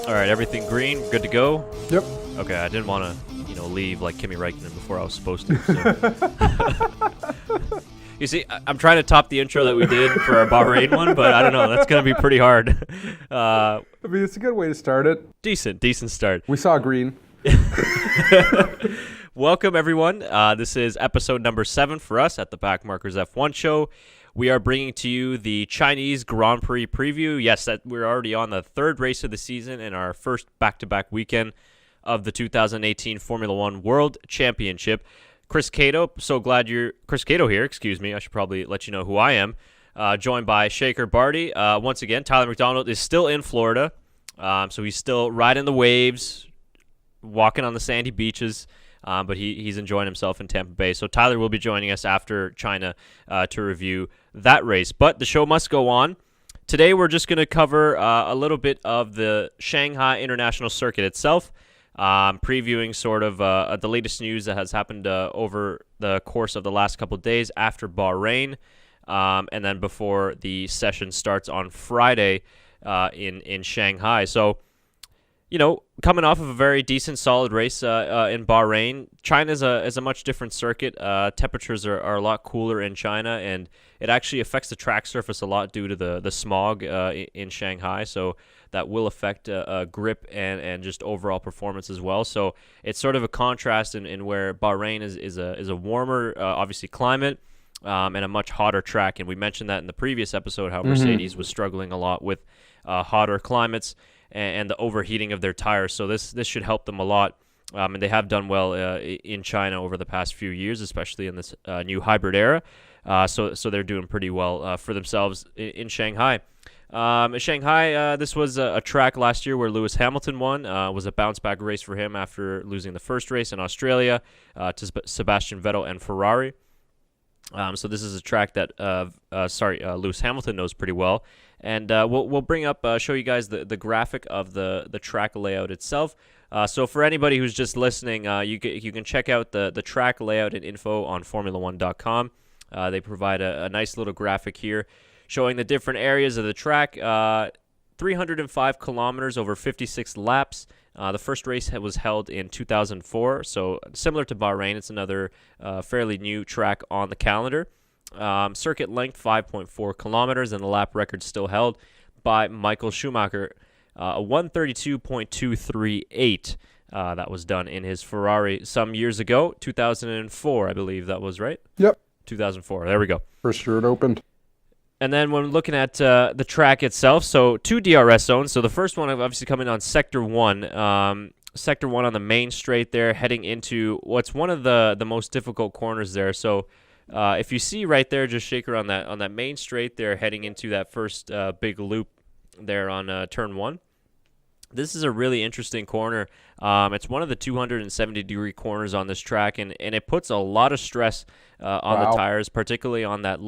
All right, everything green, good to go. Yep. Okay, I didn't want to, leave like Kimi Räikkönen before I was supposed to. So. You see, I'm trying to top the intro that we did for our Bahrain one, but I don't know. That's gonna be pretty hard. I mean, it's a good way to start it. Decent start. We saw green. Welcome, everyone. This is episode number 7 for us at the BackMarkers F1 show. We are bringing to you the Chinese Grand Prix preview. Yes, we're already on the third race of the season and our first back-to-back weekend of the 2018 Formula One World Championship. Chris Cato here, excuse me. I should probably let you know who I am. Joined by Shaker Barty. Once again, Tyler McDonald is still in Florida, so he's still riding the waves, walking on the sandy beaches. But he's enjoying himself in Tampa Bay. So Tyler will be joining us after China to review that race. But the show must go on. Today we're just going to cover a little bit of the Shanghai International Circuit itself, previewing sort of the latest news that has happened over the course of the last couple of days after Bahrain, and then before the session starts on Friday in Shanghai. So, coming off of a very decent, solid race in Bahrain, China is a much different circuit. Temperatures are a lot cooler in China, and it actually affects the track surface a lot due to the smog in Shanghai. So that will affect grip and just overall performance as well. So it's sort of a contrast in where Bahrain is a warmer, obviously, climate. And a much hotter track. And we mentioned that in the previous episode, how Mercedes was struggling a lot with hotter climates and the overheating of their tires. So this should help them a lot. And they have done well in China over the past few years, especially in this new hybrid era. So they're doing pretty well for themselves in Shanghai. Shanghai, this was a track last year where Lewis Hamilton won. Was a bounce-back race for him after losing the first race in Australia to Sebastian Vettel and Ferrari. So this is a track that Lewis Hamilton knows pretty well, and we'll bring up show you guys the graphic of the track layout itself. So for anybody who's just listening, you can check out the track layout and info on Formula1.com. They provide a nice little graphic here showing the different areas of the track. 305 kilometers over 56 laps. The first race was held in 2004, so similar to Bahrain, it's another fairly new track on the calendar. Circuit length 5.4 kilometers, and the lap record still held by Michael Schumacher, 132.238. That was done in his Ferrari some years ago, 2004, I believe that was, right? Yep. 2004, there we go. First year it opened. And then when looking at the track itself, so 2 DRS zones. So the first one obviously coming on Sector 1. Sector 1 on the main straight there, heading into what's one of the most difficult corners there. So if you see right there, just Shaker on that main straight there, heading into that first big loop there on Turn 1. This is a really interesting corner. It's one of the 270-degree corners on this track, and it puts a lot of stress on the tires, particularly on that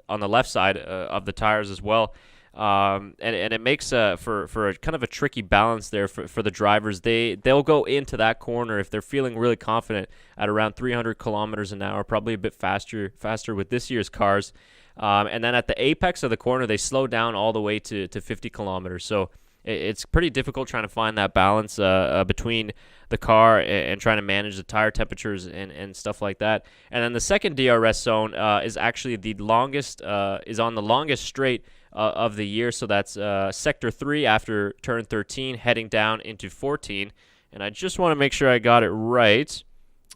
on the left side of the tires as well. And it makes for a kind of a tricky balance there for the drivers. They'll go into that corner if they're feeling really confident at around 300 kilometers an hour, probably a bit faster with this year's cars. And then at the apex of the corner, they slow down all the way to 50 kilometers. So it's pretty difficult trying to find that balance between the car and trying to manage the tire temperatures and stuff like that. And then the second DRS zone is actually the longest, is on the longest straight of the year. So that's Sector 3 after Turn 13, heading down into 14. And I just want to make sure I got it right.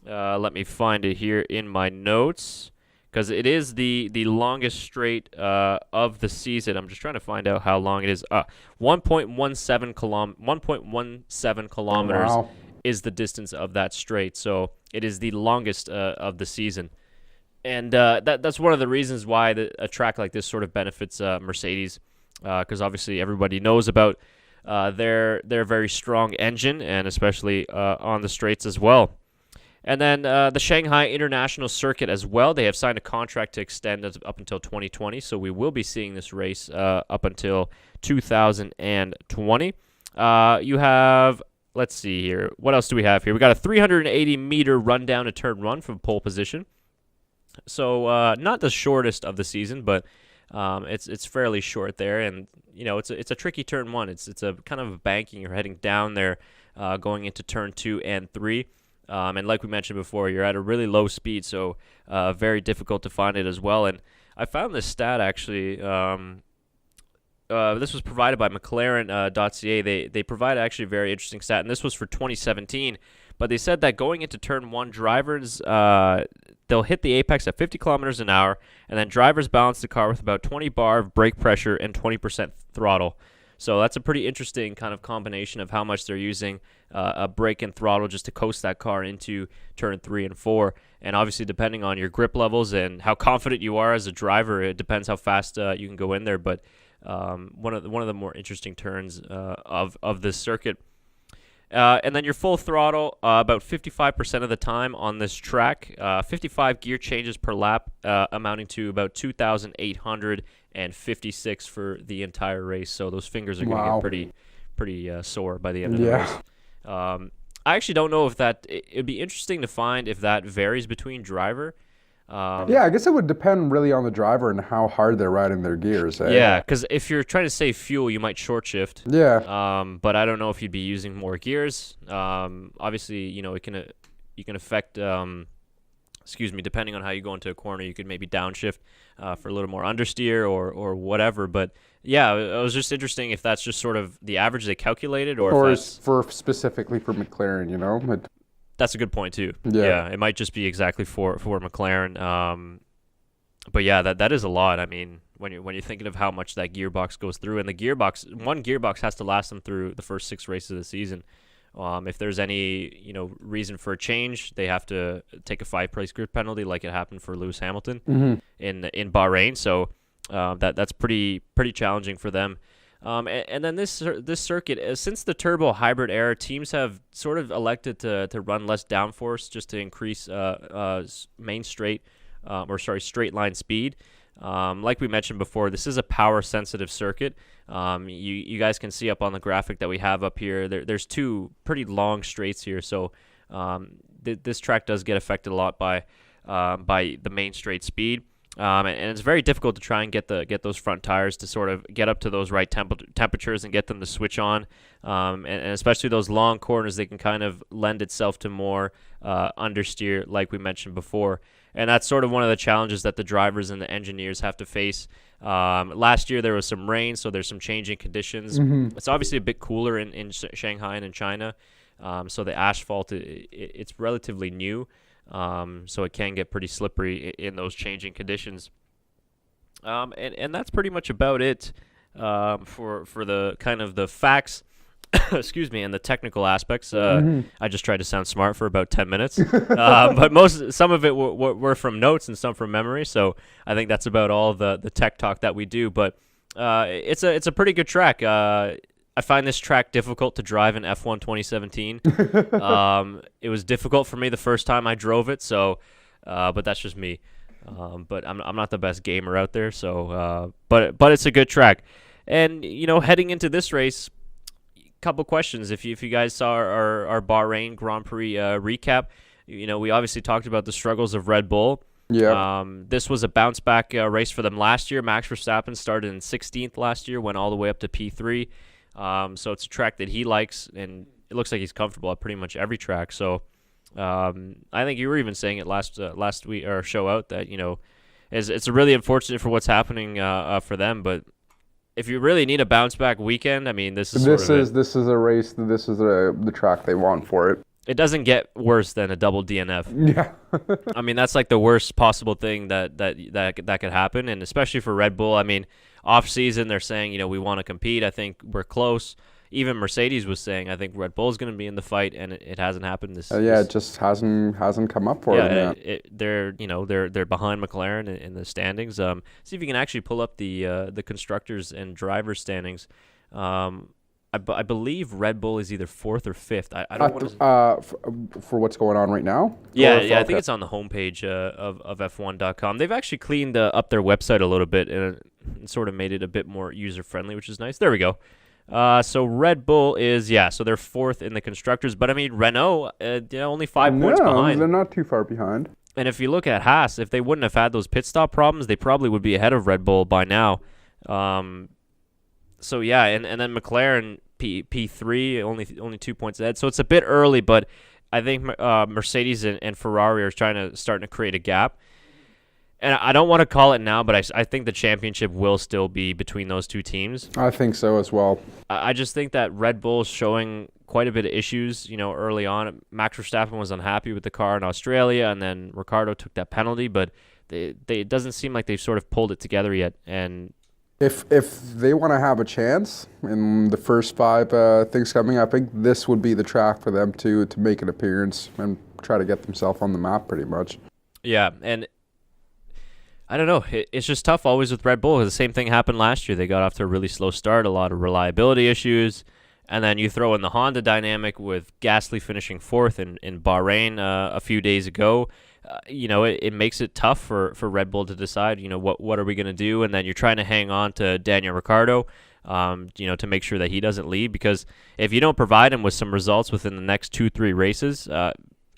Let me find it here in my notes, because it is the longest straight of the season. I'm just trying to find out how long it is. 1.17 kilometers is the distance of that straight. So it is the longest of the season. And that's one of the reasons why a track like this sort of benefits Mercedes, because obviously everybody knows about their very strong engine, and especially on the straights as well. And then the Shanghai International Circuit as well. They have signed a contract to extend up until 2020, so we will be seeing this race up until 2020. You have, let's see here. What else do we have here? We got a 380-meter run down to turn 1 from pole position. So not the shortest of the season, but It's fairly short there, and it's a tricky turn one. It's a kind of a banking. You're heading down there, going into turn 2 and 3. And like we mentioned before, you're at a really low speed, so very difficult to find it as well. And I found this stat actually. This was provided by McLaren.ca. They provide actually a very interesting stat, and this was for 2017. But they said that going into turn 1, drivers they'll hit the apex at 50 kilometers an hour, and then drivers balance the car with about 20 bar of brake pressure and 20% throttle. So that's a pretty interesting kind of combination of how much they're using a brake and throttle just to coast that car into turn 3 and 4. And obviously, depending on your grip levels and how confident you are as a driver, it depends how fast you can go in there. But one of the more interesting turns of this circuit. And then your full throttle about 55% of the time on this track, 55 gear changes per lap, amounting to about 2,856 for the entire race. So those fingers are going to get pretty sore by the end of the race. I actually don't know if it'd be interesting to find if that varies between driver. I guess it would depend really on the driver and how hard they're riding their gears. Eh? Yeah, because if you're trying to save fuel, you might short shift. Yeah. But I don't know if you'd be using more gears. Obviously, it can affect. Depending on how you go into a corner, you could maybe downshift for a little more understeer or whatever. But yeah, it was just interesting if that's just sort of the average they calculated, or if that's for specifically for McLaren. That's a good point too. Yeah, it might just be exactly for McLaren. But yeah, that is a lot. I mean, when you're thinking of how much that gearbox goes through, and one gearbox has to last them through the first 6 races of the season. If there's any reason for a change, they have to take a 5-place grid penalty, like it happened for Lewis Hamilton in Bahrain. So that's pretty challenging for them. And then this circuit, since the turbo hybrid era, teams have sort of elected to run less downforce just to increase straight line speed. Like we mentioned before, this is a power sensitive circuit. You guys can see up on the graphic that we have up here. There's 2 pretty long straights here, so this track does get affected a lot by the main straight speed. And it's very difficult to try and get those front tires to sort of get up to those right temperatures and get them to switch on. And especially those long corners, they can kind of lend itself to more understeer, like we mentioned before. And that's sort of one of the challenges that the drivers and the engineers have to face. Last year there was some rain, so there's some changing conditions. It's obviously a bit cooler in Shanghai and in China, so the asphalt it's relatively new. So it can get pretty slippery in those changing conditions. And that's pretty much about it for the kind of the facts, excuse me, and the technical aspects. I just tried to sound smart for about 10 minutes, but some of it were from notes and some from memory. So I think that's about all the tech talk that we do. But it's a pretty good track. I find this track difficult to drive in F1 2017. It was difficult for me the first time I drove it, so but that's just me. But I'm not the best gamer out there, so but it's a good track. And heading into this race, couple questions. If you guys saw our Bahrain Grand Prix recap, we obviously talked about the struggles of Red Bull. Yeah. This was a bounce back race for them last year. Max Verstappen started in 16th last year, went all the way up to P3. So it's a track that he likes, and it looks like he's comfortable at pretty much every track. So I think you were even saying it last week or show out that it's really unfortunate for what's happening for them. But if you really need a bounce back weekend, I mean, this is a race. This is the track they want for it. It doesn't get worse than a double DNF. Yeah. I mean, that's like the worst possible thing that could happen, and especially for Red Bull. I mean, off season they're saying we want to compete. I think we're close. Even Mercedes was saying I think Red Bull's going to be in the fight, and it hasn't happened. It just hasn't come up for them yet. They're behind McLaren in the standings. See if you can actually pull up the constructors and drivers standings. I believe Red Bull is either 4th or 5th. I don't want to... For what's going on right now? Yeah, I think it's on the homepage of F1.com. They've actually cleaned up their website a little bit and sort of made it a bit more user-friendly, which is nice. There we go. So Red Bull is, so they're 4th in the constructors. But, I mean, Renault, only 5 points behind. They're not too far behind. And if you look at Haas, if they wouldn't have had those pit stop problems, they probably would be ahead of Red Bull by now. So yeah, and then McLaren P3 only 2 points ahead. So it's a bit early, but I think Mercedes and Ferrari are starting to create a gap. And I don't want to call it now, but I think the championship will still be between those two teams. I think so as well. I just think that Red Bull's showing quite a bit of issues, early on. Max Verstappen was unhappy with the car in Australia, and then Ricciardo took that penalty, but it doesn't seem like they've sort of pulled it together yet. And if they want to have a chance in the first 5 things coming, I think this would be the track for them to make an appearance and try to get themselves on the map pretty much. Yeah, and I don't know. It's just tough always with Red Bull. The same thing happened last year. They got off to a really slow start, a lot of reliability issues, and then you throw in the Honda dynamic with Gasly finishing 4th in Bahrain a few days ago. It makes it tough for Red Bull to decide, what are we going to do? And then you're trying to hang on to Daniel Ricciardo, to make sure that he doesn't leave, because if you don't provide him with some results within the next 2-3 races,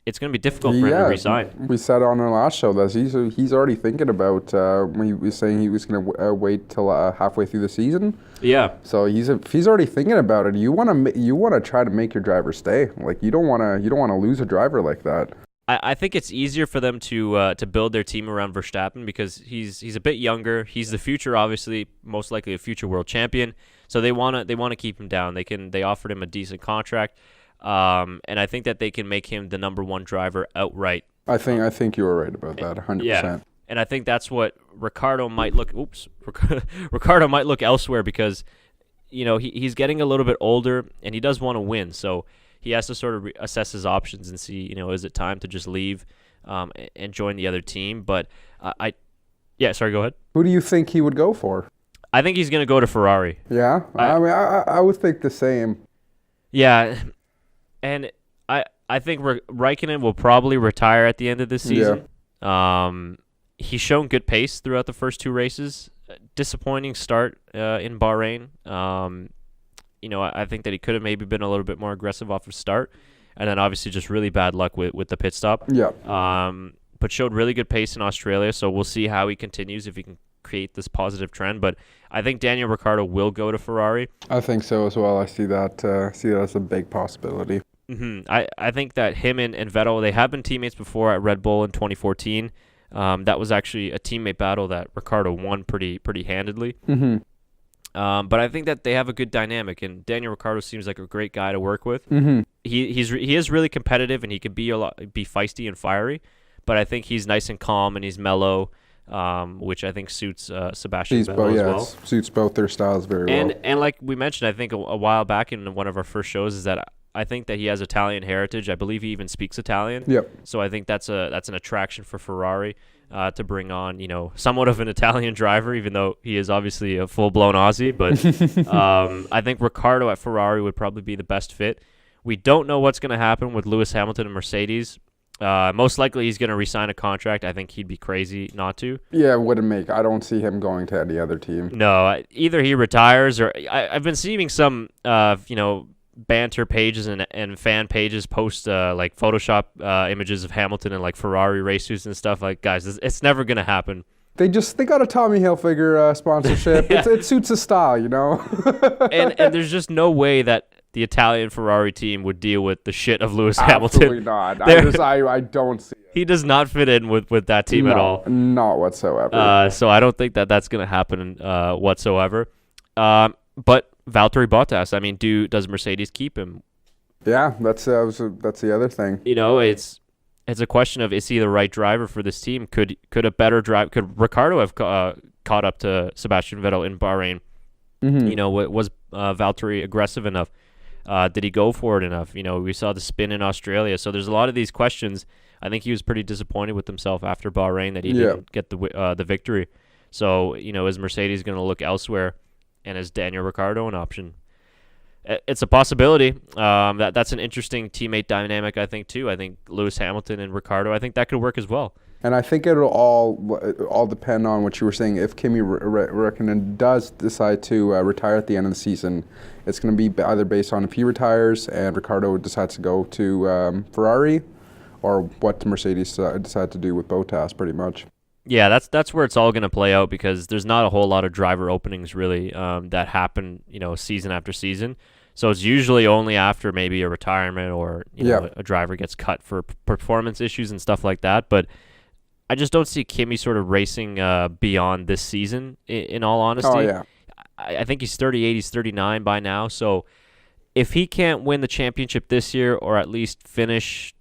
it's going to be difficult for him to resign. We said on our last show that he's already thinking about when he was saying he was going to wait till halfway through the season. Yeah. So if he's already thinking about it, you want to try to make your driver stay. Like you don't want to lose a driver like that. I think it's easier for them to build their team around Verstappen because he's a bit younger. He's the future, obviously, most likely a future world champion. So they want to keep him down. They offered him a decent contract. And I think that they can make him the number 1 driver outright. I think you were right about that, 100%. Yeah, and I think that's what Ricciardo might look. Ricciardo might look elsewhere because, he's getting a little bit older and he does want to win. So he has to sort of assess his options and see, is it time to just leave and join the other team? But sorry, go ahead. Who do you think he would go for? I think he's going to go to Ferrari. Yeah, I would think the same. Yeah. And I think Raikkonen will probably retire at the end of this season. Yeah. He's shown good pace throughout the first 2 races. Disappointing start in Bahrain. I think that he could have maybe been a little bit more aggressive off the start. And then obviously just really bad luck with the pit stop. Yeah. But showed really good pace in Australia. So we'll see how he continues, if he can create this positive trend. But I think Daniel Ricciardo will go to Ferrari. I think so as well. I see that as a big possibility. Mm-hmm. I think that him and Vettel, they have been teammates before at Red Bull in 2014. That was actually a teammate battle that Ricciardo won pretty handedly. Mm-hmm. But I think that they have a good dynamic, and Daniel Ricciardo seems like a great guy to work with. Mm-hmm. He is really competitive, and he can be feisty and fiery. But I think he's nice and calm, and he's mellow, which I think suits Sebastian Vettel as well. Suits both their styles very well. And like we mentioned, I think a while back in one of our first shows, is that I think that he has Italian heritage. I believe he even speaks Italian. Yep. So I think that's an attraction for Ferrari to bring on, somewhat of an Italian driver, even though he is obviously a full-blown Aussie. But I think Ricciardo at Ferrari would probably be the best fit. We don't know what's going to happen with Lewis Hamilton and Mercedes. Most likely he's going to re-sign a contract. I think he'd be crazy not to. Yeah, it wouldn't make. I don't see him going to any other team. No, either he retires or I've been seeing some, banter pages and fan pages post like Photoshop images of Hamilton and like Ferrari races and stuff. Like, guys, it's never gonna happen. They got a Tommy Hilfiger sponsorship. Yeah. It suits his style, and there's just no way that the Italian Ferrari team would deal with the shit of Lewis Hamilton. Absolutely not. I don't see it. He does not fit in with that team at all. Not whatsoever. So I don't think that that's gonna happen whatsoever. But Valtteri Bottas, I mean, does Mercedes keep him? Yeah, that's the other thing. It's a question of, is he the right driver for this team? Could a better drive? Could Ricciardo have caught up to Sebastian Vettel in Bahrain? Mm-hmm. Was Valtteri aggressive enough? Did he go for it enough? We saw the spin in Australia. So there's a lot of these questions. I think he was pretty disappointed with himself after Bahrain that he didn't get the victory. So, is Mercedes going to look elsewhere? And is Daniel Ricciardo an option? It's a possibility. That's an interesting teammate dynamic, I think, too. I think Lewis Hamilton and Ricciardo, I think that could work as well. And I think it'll all depend on what you were saying. If Kimi Räikkönen does decide to retire at the end of the season, it's going to be either based on if he retires and Ricciardo decides to go to Ferrari, or what Mercedes decide to do with Bottas, pretty much. Yeah, that's where it's all going to play out, because there's not a whole lot of driver openings really that happen, season after season. So it's usually only after maybe a retirement or a driver gets cut for performance issues and stuff like that. But I just don't see Kimi sort of racing beyond this season. In all honesty, Oh yeah. I think he's 38, he's 39 by now. So if he can't win the championship this year, or at least finish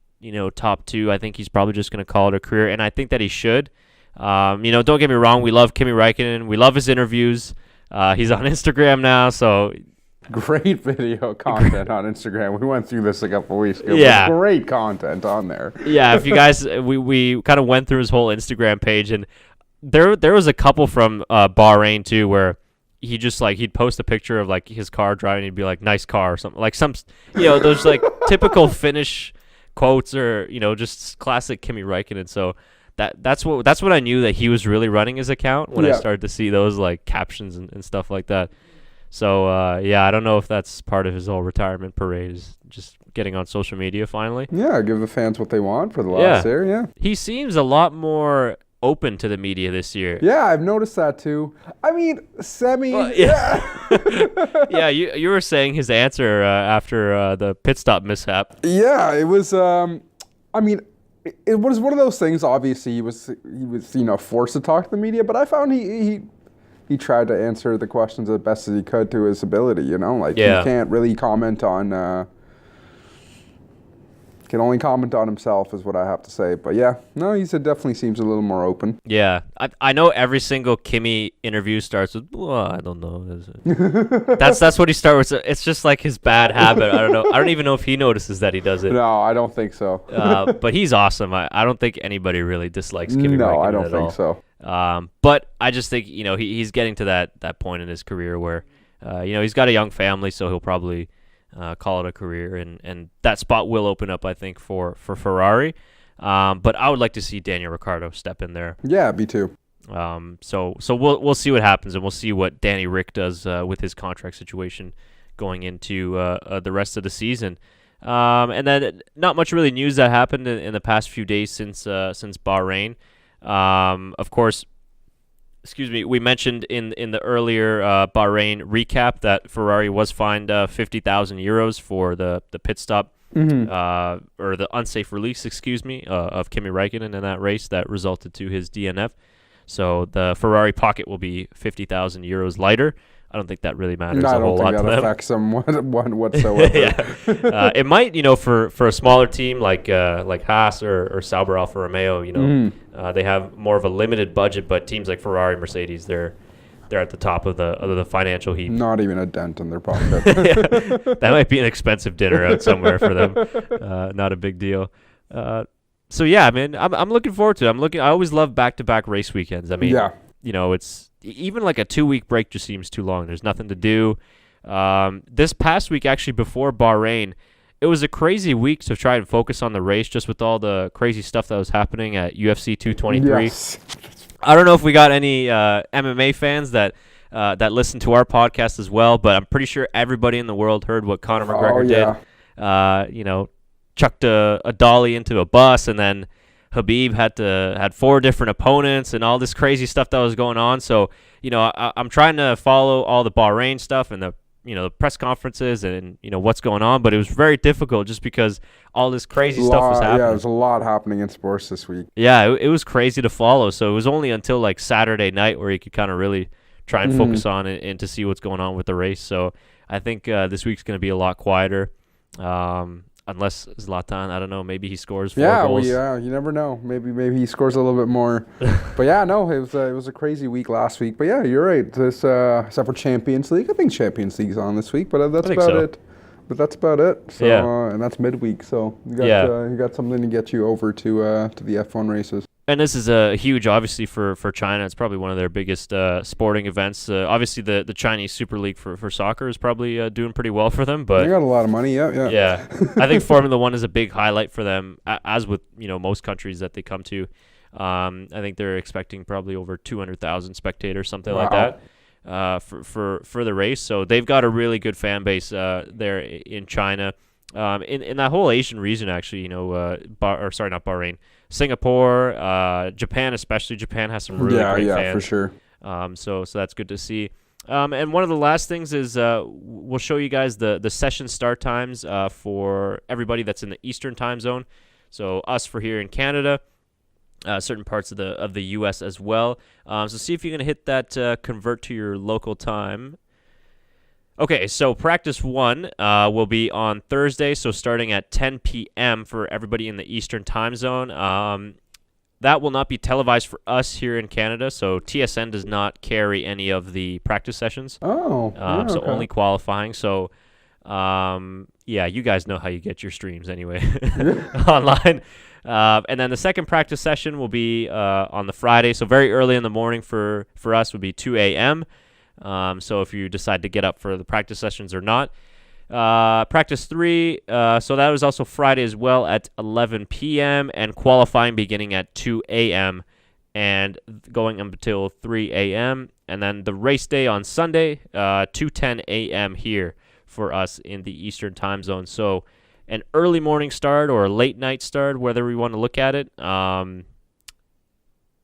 top 2, I think he's probably just going to call it a career. And I think that he should. Don't get me wrong. We love Kimi Räikkönen. We love his interviews. He's on Instagram now, so great video content on Instagram. We went through this a couple weeks ago. Yeah, great content on there. Yeah, if you guys, we kind of went through his whole Instagram page, and there was a couple from Bahrain too, where he just he'd post a picture of his car driving, and he'd be like, "Nice car," or something, some those typical Finnish quotes, or just classic Kimi Räikkönen. So. That's what I knew that he was really running his account when I started to see those captions and stuff like that. So I don't know if that's part of his whole retirement parade, is just getting on social media finally. Yeah, give the fans what they want for the last year. Yeah, he seems a lot more open to the media this year. Yeah, I've noticed that too. I mean, semi. Well, yeah, you were saying his answer after the pit stop mishap. Yeah, it was. It was one of those things. Obviously, he was forced to talk to the media, but I found he tried to answer the questions as best as he could to his ability. He can't really comment on. Can only comment on himself, is what I have to say. But he definitely seems a little more open. Yeah, I know every single Kimi interview starts with, I don't know. That's what he starts with. It's just his bad habit. I don't know. I don't even know if he notices that he does it. No, I don't think so. But he's awesome. I don't think anybody really dislikes Kimi Räikkönen. No, I don't think so. But I just think he's getting to that point in his career where he's got a young family, so he'll probably call it a career, and that spot will open up, I think, for Ferrari. But I would like to see Daniel Ricciardo step in there. Yeah, me too. So we'll see what happens, and we'll see what Danny Rick does with his contract situation going into the rest of the season. And then not much really news that happened in the past few days since Bahrain. Of course, we mentioned in the earlier Bahrain recap that Ferrari was fined 50,000 euros for the pit stop, or the unsafe release, of Kimi Räikkönen in that race that resulted to his DNF. So the Ferrari pocket will be 50,000 euros lighter. I don't think that really matters a whole lot to them. I don't think that affects them whatsoever. Yeah. It might, for a smaller team like Haas or Sauber Alfa Romeo, they have more of a limited budget, but teams like Ferrari, Mercedes, they're at the top of the financial heap. Not even a dent in their pocket. That might be an expensive dinner out somewhere for them. Not a big deal. So yeah, man, I'm looking forward to it. I always love back-to-back race weekends. I mean, it's even a 2-week break just seems too long. There's nothing to do. This past week, actually, before Bahrain, it was a crazy week to try and focus on the race, just with all the crazy stuff that was happening at UFC 223. Yes. I don't know if we got any MMA fans that listen to our podcast as well, but I'm pretty sure everybody in the world heard what Conor McGregor did. Chucked a dolly into a bus, and then Khabib had 4 different opponents and all this crazy stuff that was going on. So, I'm trying to follow all the Bahrain stuff and the press conferences and what's going on, but it was very difficult just because all this crazy stuff was happening. Yeah, there's a lot happening in sports this week. Yeah, it was crazy to follow. So it was only until Saturday night where you could kind of really try and focus on it and to see what's going on with the race. So I think this week's going to be a lot quieter. Unless Zlatan, I don't know, maybe he scores 4 goals. Yeah, you never know. Maybe he scores a little bit more. But yeah, no, it was a crazy week last week. But yeah, you're right. This except for Champions League, I think Champions League's on this week. But that's about it. But that's about it. So and that's midweek. So you got something to get you over to the F1 races. And this is huge, obviously, for China. It's probably one of their biggest sporting events. Obviously, the Chinese Super League for soccer is probably doing pretty well for them. But they got a lot of money, yeah. Yeah, I think Formula One is a big highlight for them, as with most countries that they come to. I think they're expecting probably over 200,000 spectators, something like that, for the race. So they've got a really good fan base there in China. in that whole Asian region, actually, you know, not Bahrain, Singapore, Japan especially. Japan has some really great fans. Yeah, for sure. So that's good to see. And one of the last things is we'll show you guys the session start times for everybody that's in the Eastern time zone. So us for here in Canada, certain parts of the U.S. as well. So see if you can hit that convert to your local time. Okay, so practice 1 will be on Thursday, so starting at 10 p.m. for everybody in the Eastern time zone. That will not be televised for us here in Canada, so TSN does not carry any of the practice sessions. Oh, so only qualifying. So, you guys know how you get your streams anyway online. And then the second practice session will be on the Friday, so very early in the morning for us would be 2 a.m., so if you decide to get up for the practice sessions or not. Practice 3, so that was also Friday as well at 11 p.m. and qualifying beginning at 2 a.m. and going until 3 a.m. And then the race day on Sunday, 2:10 a.m. here for us in the Eastern time zone. So an early morning start or a late night start, whether we want to look at it.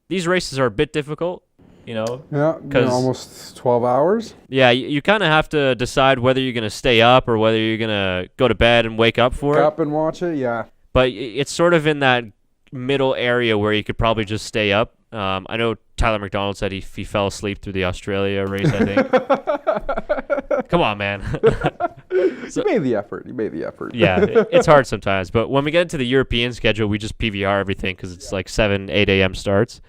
These races are a bit difficult. Because almost 12 hours. Yeah, you kind of have to decide whether you're going to stay up or whether you're going to go to bed and wake up for it. Wake up and watch it, yeah. But it's sort of in that middle area where you could probably just stay up. I know Tyler McDonald said he fell asleep through the Australia race, I think. Come on, man. You made the effort. Yeah, it's hard sometimes. But when we get into the European schedule, we just PVR everything because it's like 7, 8 a.m. starts.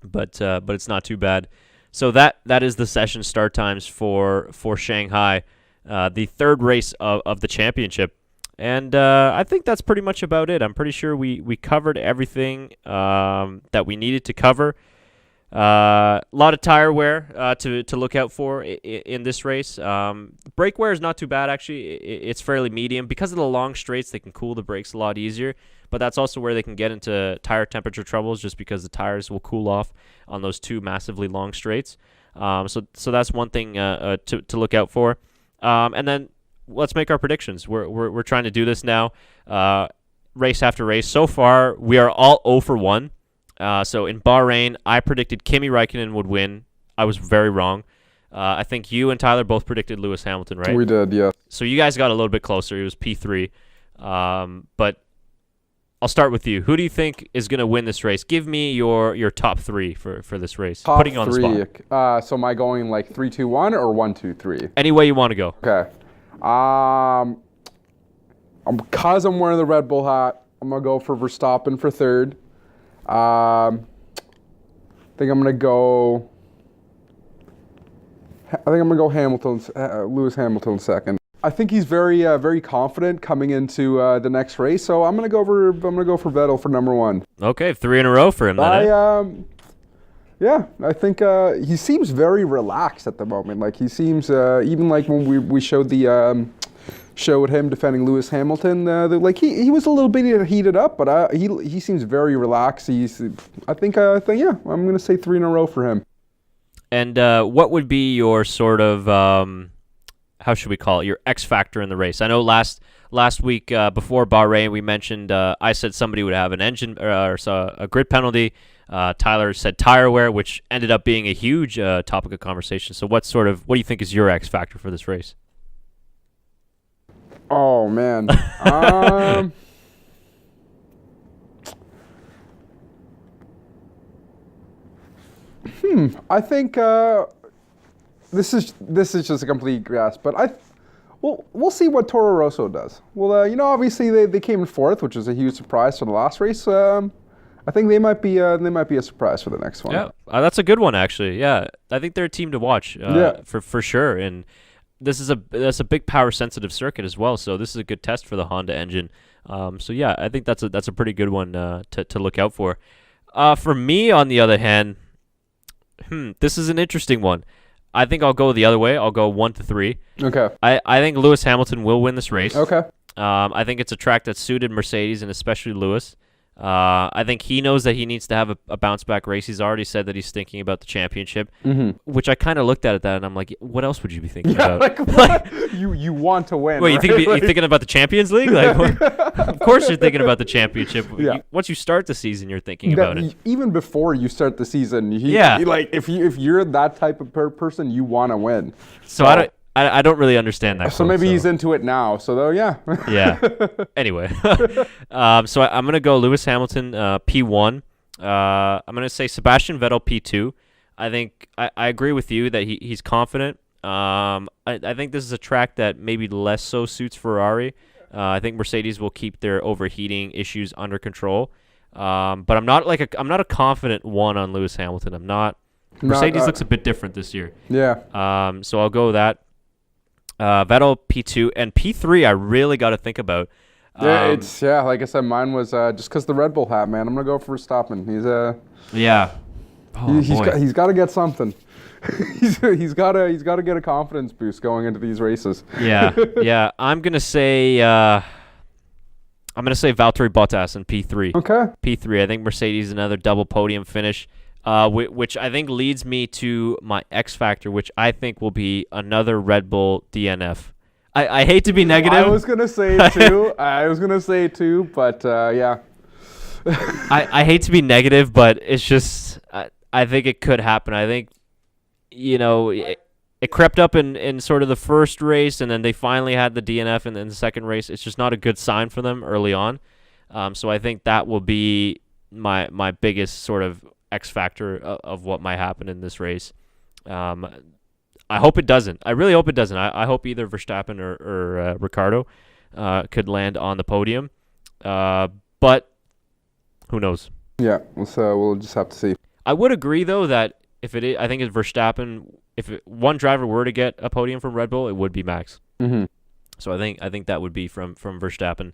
But it's not too bad. So that is the session start times for Shanghai, the third race of the championship. And I think that's pretty much about it. I'm pretty sure we covered everything that we needed to cover. A lot of tire wear to look out for in this race. Brake wear is not too bad, actually. It's fairly medium. Because of the long straights, they can cool the brakes a lot easier. But that's also where they can get into tire temperature troubles just because the tires will cool off on those two massively long straights. So that's one thing to look out for. And then let's make our predictions. We're trying to do this now, race after race. So far, we are all 0 for 1. So in Bahrain, I predicted Kimi Räikkönen would win. I was very wrong. I think you and Tyler both predicted Lewis Hamilton, right? We did, yeah. So you guys got a little bit closer. It was P3. But I'll start with you. Who do you think is going to win this race? Give me your top 3 for this race. Putting you on the spot. So am I going like 3, 2, 1 or 1, 2, 3? Any way you want to go. Okay. Because I'm wearing the Red Bull hat, I'm going to go for Verstappen for third. I think I'm going to go Lewis Hamilton second. I think he's very confident coming into the next race, so I'm gonna go for Vettel for number 1. Okay, 3 in a row for him. Then, I think he seems very relaxed at the moment. Like he seems even like when we showed the showed him defending Lewis Hamilton, he was a little bit heated up, but he seems very relaxed. I think I'm gonna say 3 in a row for him. And what would be your sort of how should we call it, your X factor in the race? I know last week before Bahrain we mentioned I said somebody would have an engine or a grid penalty. Tyler said tire wear, which ended up being a huge topic of conversation. So what do you think is your X factor for this race? Oh man. I think this is just a complete guess, but we'll see what Toro Rosso does. Well, obviously they came in 4th, which is a huge surprise for the last race. I think they might be a surprise for the next one. Yeah, that's a good one actually. Yeah, I think they're a team to watch. For sure. And that's a big power sensitive circuit as well. So this is a good test for the Honda engine. So yeah, I think that's a pretty good one to look out for. For me, on the other hand, this is an interesting one. I think I'll go the other way. I'll go 1 to 3. Okay. I think Lewis Hamilton will win this race. Okay. I think it's a track that's suited Mercedes and especially Lewis. I think he knows that he needs to have a bounce back race. He's already said that he's thinking about the championship, which I kind of looked at that and I'm like, what else would you be thinking about? Like, what? you want to win. Wait, right? you're thinking about the Champions League? Like, of course you're thinking about the championship. Yeah. Once you start the season, you're thinking about it. Even before you start the season, like if you're that type of person, you want to win. So I don't really understand that. So maybe he's into it now. So though, yeah. Yeah. Anyway, so I'm gonna go Lewis Hamilton P1. I'm gonna say Sebastian Vettel P2. I think I agree with you that he's confident. I think this is a track that maybe less so suits Ferrari. I think Mercedes will keep their overheating issues under control. But I'm not a confident one on Lewis Hamilton. I'm not. Mercedes looks a bit different this year. Yeah. So I'll go with that. Vettel P2 and P3 I really got to think about. Yeah, like I said, mine was just because the Red Bull hat, man. I'm gonna go for Verstappen. He's got to get something. he's got to get a confidence boost going into these races. Yeah. I'm gonna say Valtteri Bottas in P3. Okay. P3. I think Mercedes another double podium finish. Which I think leads me to my X factor, which I think will be another Red Bull DNF. I hate to be negative. I was gonna say it too, but yeah. I hate to be negative, but it's just I think it could happen. I think it crept up in sort of the first race, and then they finally had the DNF in the second race. It's just not a good sign for them early on. So I think that will be my biggest sort of X factor of what might happen in this race. I hope it doesn't. I really hope it doesn't. I hope either Verstappen or Ricciardo could land on the podium. But who knows? Yeah, we'll just have to see. I would agree though that if it is, I think if Verstappen, one driver were to get a podium from Red Bull, it would be Max. Mm-hmm. So I think that would be from Verstappen.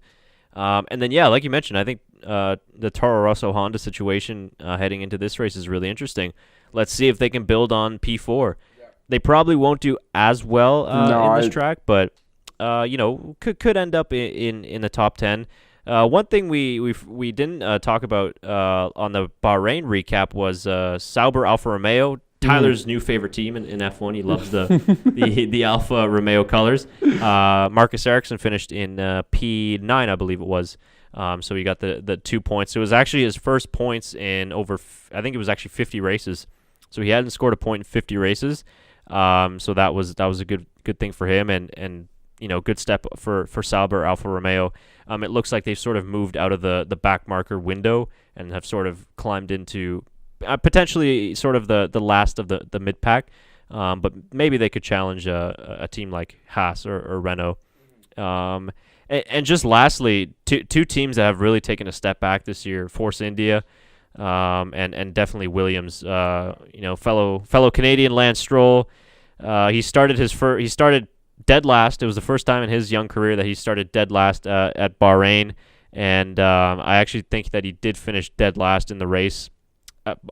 And then, yeah, like you mentioned, I think the Toro Rosso Honda situation heading into this race is really interesting. Let's see if they can build on P4. Yeah. They probably won't do as well in this track, but could end up in the top 10. One thing we didn't talk about on the Bahrain recap was Sauber Alfa Romeo. Tyler's new favorite team in F1. He loves the Alfa Romeo colors. Marcus Ericsson finished in P9, I believe it was. So he got the 2 points. So it was actually his first points in I think it was actually 50 races. So he hadn't scored a point in 50 races. So that was a good thing for him, and good step for Sauber Alfa Romeo. It looks like they've sort of moved out of the back marker window and have sort of climbed into potentially sort of the last of the mid pack, but maybe they could challenge a team like Haas or Renault. And just lastly, two teams that have really taken a step back this year: Force India, and definitely Williams. Fellow Canadian Lance Stroll. He started dead last. It was the first time in his young career that he started dead last at Bahrain, and I actually think that he did finish dead last in the race.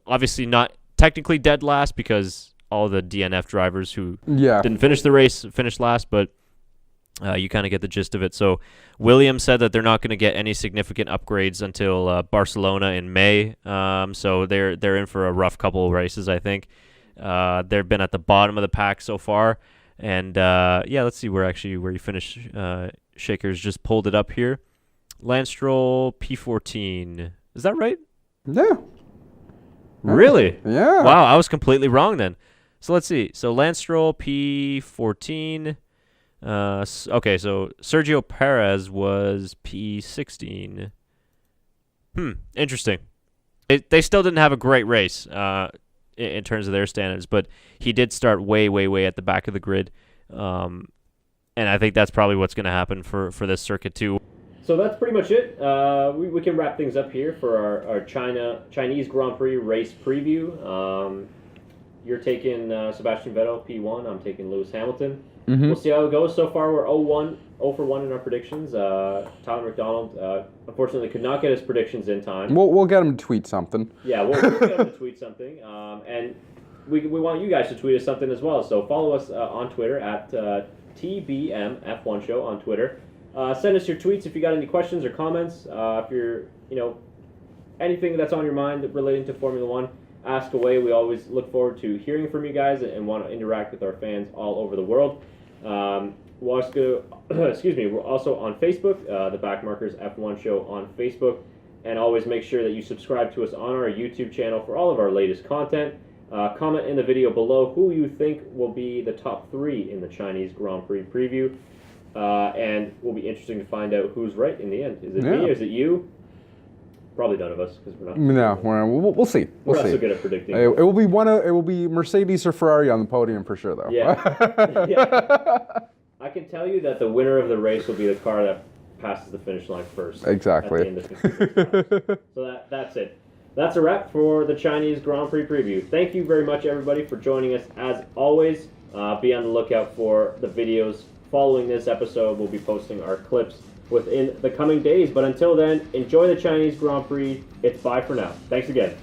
Obviously not technically dead last because all the DNF drivers who didn't finish the race finished last, but you kind of get the gist of it. So Williams said that they're not going to get any significant upgrades until Barcelona in May. So they're in for a rough couple of races, I think. They've been at the bottom of the pack so far. And let's see where you finish. Shakers just pulled it up here. Lance Stroll P14. Is that right? Yeah. Really? Yeah. Wow, I was completely wrong then. So let's see. So Lance Stroll P14. Okay, so Sergio Perez was P16. Interesting. They still didn't have a great race in terms of their standards, but he did start way, way, way at the back of the grid. And I think that's probably what's going to happen for this circuit too. So that's pretty much it. We can wrap things up here for our Chinese Grand Prix race preview. You're taking Sebastian Vettel P1. I'm taking Lewis Hamilton. Mm-hmm. We'll see how it goes. So far, we're 0 for 1 in our predictions. Tyler McDonald, unfortunately, could not get his predictions in time. We'll get him to tweet something. Yeah, we'll get him to tweet something. And we want you guys to tweet us something as well. So follow us on Twitter at TBMF1 Show on Twitter. Send us your tweets if you got any questions or comments. If you're, anything that's on your mind relating to Formula One, ask away. We always look forward to hearing from you guys and want to interact with our fans all over the world. We're also on Facebook, the BackMarkers F1 Show on Facebook. And always make sure that you subscribe to us on our YouTube channel for all of our latest content. Comment in the video below who you think will be the top 3 in the Chinese Grand Prix preview. And it will be interesting to find out who's right in the end. Is it me or is it you? Probably none of us, because we're not. No, we'll see. We're We'll not see. so good at predicting. It will be it will be Mercedes or Ferrari on the podium for sure, though. Yeah. Yeah. I can tell you that the winner of the race will be the car that passes the finish line first. Exactly. At the end of 56 laps. So that's it. That's a wrap for the Chinese Grand Prix preview. Thank you very much, everybody, for joining us. As always, be on the lookout for the videos following this episode. We'll be posting our clips within the coming days. But until then, enjoy the Chinese Grand Prix. It's bye for now. Thanks again.